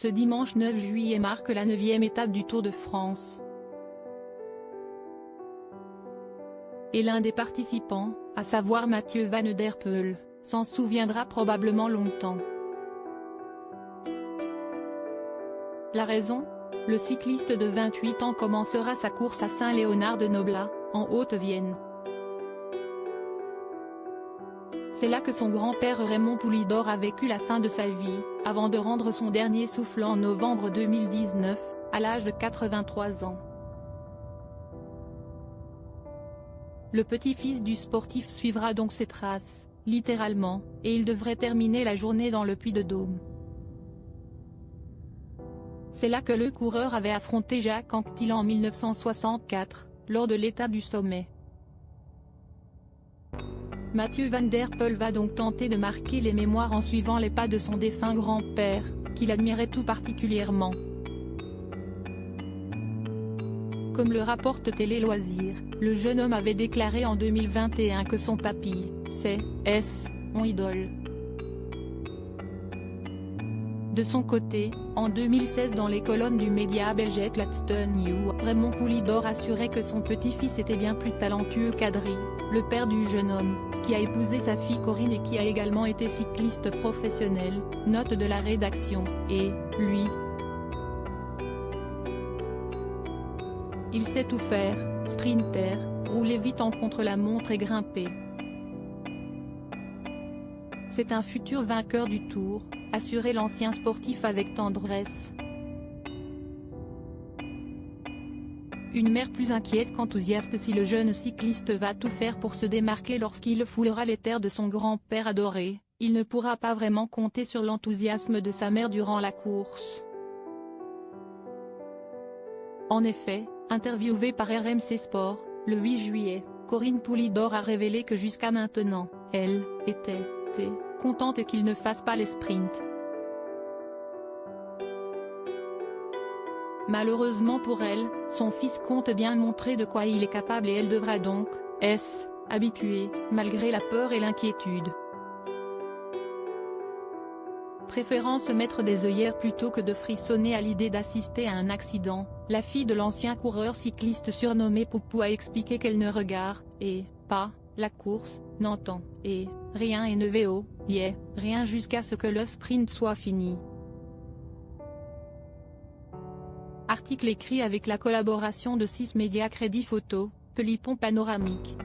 Ce dimanche 9 juillet marque la 9e étape du Tour de France. Et l'un des participants, à savoir Mathieu Van Der Poel, s'en souviendra probablement longtemps. La raison ? Le cycliste de 28 ans commencera sa course à Saint-Léonard-de-Noblat, en Haute-Vienne. C'est là que son grand-père Raymond Poulidor a vécu la fin de sa vie, avant de rendre son dernier souffle en novembre 2019, à l'âge de 83 ans. Le petit-fils du sportif suivra donc ses traces, littéralement, et il devrait terminer la journée dans le Puy-de-Dôme. C'est là que le coureur avait affronté Jacques Anquetil en 1964, lors de l'étape du sommet. Mathieu Van Der Poel va donc tenter de marquer les mémoires en suivant les pas de son défunt grand-père, qu'il admirait tout particulièrement. Comme le rapporte Télé Loisirs, le jeune homme avait déclaré en 2021 que son papy, c'est son idole. De son côté, en 2016 dans les colonnes du média belge Het Laatste Nieuws, Raymond Poulidor assurait que son petit-fils était bien plus talentueux qu'Adrie, le père du jeune homme, qui a épousé sa fille Corinne et qui a également été cycliste professionnel, note de la rédaction, et, lui. Il sait tout faire, sprinter, rouler vite en contre-la-montre et grimper. C'est un futur vainqueur du Tour, assurait l'ancien sportif avec tendresse. Une mère plus inquiète qu'enthousiaste si le jeune cycliste va tout faire pour se démarquer lorsqu'il foulera les terres de son grand-père adoré, il ne pourra pas vraiment compter sur l'enthousiasme de sa mère durant la course. En effet, interviewée par RMC Sport, le 8 juillet, Corinne Poulidor a révélé que jusqu'à maintenant, elle était contente qu'il ne fasse pas les sprints. Malheureusement pour elle, son fils compte bien montrer de quoi il est capable et elle devra donc, s'habituer, malgré la peur et l'inquiétude. Préférant se mettre des œillères plutôt que de frissonner à l'idée d'assister à un accident, la fille de l'ancien coureur cycliste surnommé Poupou a expliqué qu'elle ne regarde pas la course, n'entend rien et ne voit rien jusqu'à ce que le sprint soit fini. Article écrit avec la collaboration de 6 médias Crédit Photo, Pelipon Panoramique.